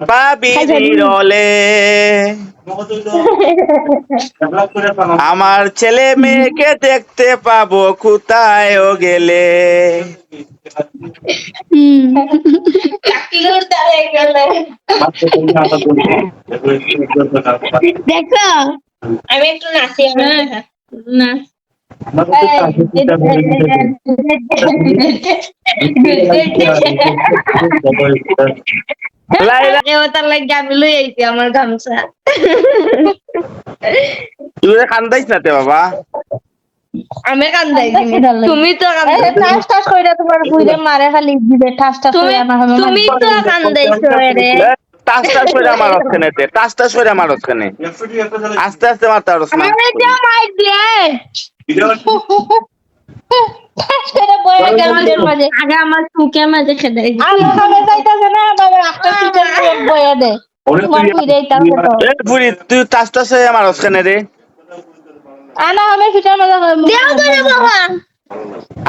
পাবি নিরলে আমার ছেলে মেয়েকে দেখতে পাবো কোথায় গেলে। দেখো আমি একটু নাচি না তার লাগে আমি লই আইছি আমার গামছা। তুই কান্দাইস না তে বাবা, আমি কান্দাইছি তুমি তো ঠাস ঠাস কইরা তোমার বুইরে মারে খালি দিবে ঠাস ঠাস কইরা না হবে তুমি তো কান্দাইছো রে টাস টাস করে আমার ওখানে টাস টাস করে আমার ওখানে আস্তে আস্তে মারতে পারছ না। আমারে যা মাইর দিয়ে ঠাস করে বইরা গালের মাঝে আগে আমার সুকে মাঝে খেদাই দিই আমি ওখানে যাইতাছে না বাবা একটা পিটার বইয়া দে তোমার বুইরেই তার তো এ বুড়ি তুই টাস টাস হয়ে আমার ওখানে রে আনা আমি পিটার মাঝে দেও তো রে বাবা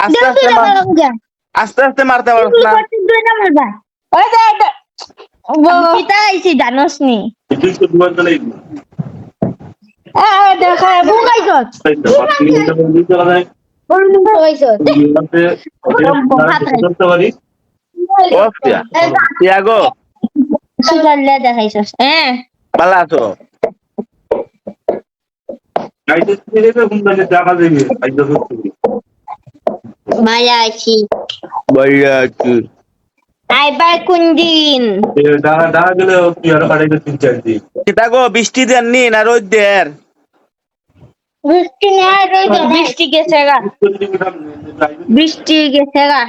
আস্তে আস্তে আস্তে আস্তে মারতে পারছ না। ওই দে পিতা আইছি জানোস নি দেখা বুকাইছত তিয়াগো দেখাইছস হ্যাঁ ভালো আছো? ভাইয়া আছি ভাইয়া আছি আইবার কোন দিন তিয়াগো বৃষ্টি দেননি না রোদ দের? বৃষ্টি নেই বৃষ্টি গেছে গা বৃষ্টি গেছে গা।